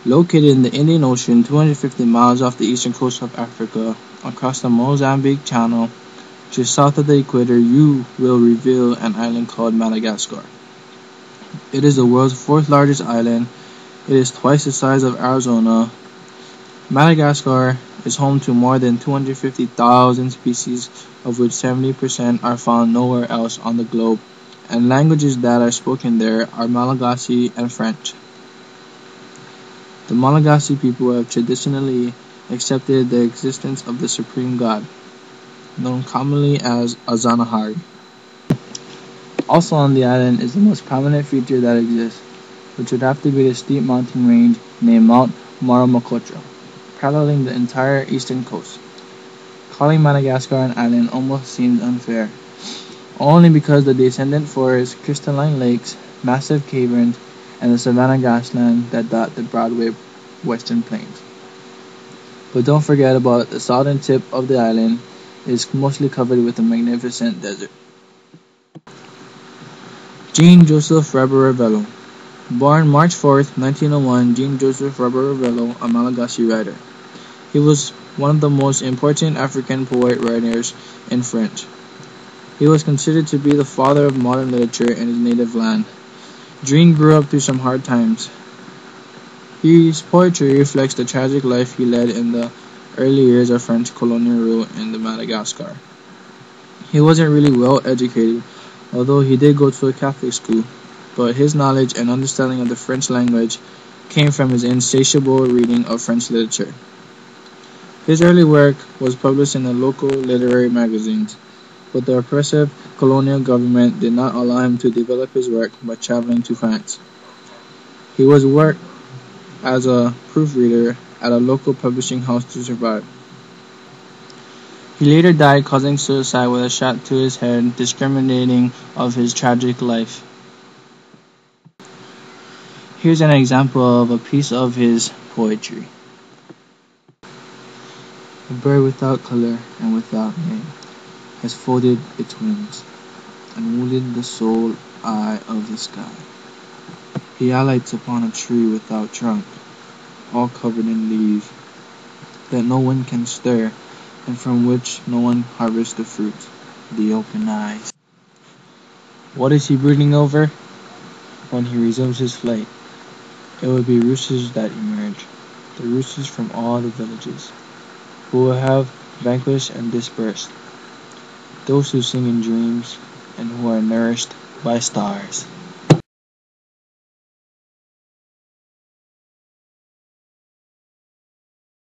Located in the Indian Ocean, 250 miles off the eastern coast of Africa, across the Mozambique Channel, just south of the equator, you will reveal an island called Madagascar. It is the world's fourth largest island. It is twice the size of Arizona. Madagascar is home to more than 250,000 species, of which 70% are found nowhere else on the globe, and languages that are spoken there are Malagasy and French. The Malagasy people have traditionally accepted the existence of the supreme god, known commonly as Azanahari. Also on the island is the most prominent feature that exists, which would have to be the steep mountain range named Mount Maramokocho, paralleling the entire eastern coast. Calling Madagascar an island almost seems unfair, only because the descendant forests, crystalline lakes, massive caverns, and the savanna grassland that dot the Broadway western plains. But don't forget about the southern tip of the island. It is mostly covered with a magnificent desert. Jean-Joseph Rabearivelo. Born March 4, 1901, Jean-Joseph Rabearivelo, a Malagasy writer. He was one of the most important African poet writers in French. He was considered to be the father of modern literature in his native land. Jean grew up through some hard times. His poetry reflects the tragic life he led in the early years of French colonial rule in Madagascar. He wasn't really well educated, although he did go to a Catholic school, but his knowledge and understanding of the French language came from his insatiable reading of French literature. His early work was published in the local literary magazines, but the oppressive colonial government did not allow him to develop his work by traveling to France. He was worked as a proofreader at a local publishing house to survive. He later died causing suicide with a shot to his head, discriminating of his tragic life. Here's an example of a piece of his poetry. A bird without color and without name has folded its wings and wounded the sole eye of the sky. He alights upon a tree without trunk, all covered in leaves, that no one can stir, and from which no one harvests the fruit, the open eyes. What is he brooding over? When he resumes his flight, it will be roosters that emerge, the roosters from all the villages, who will have vanquished and dispersed, those who sing in dreams and who are nourished by stars.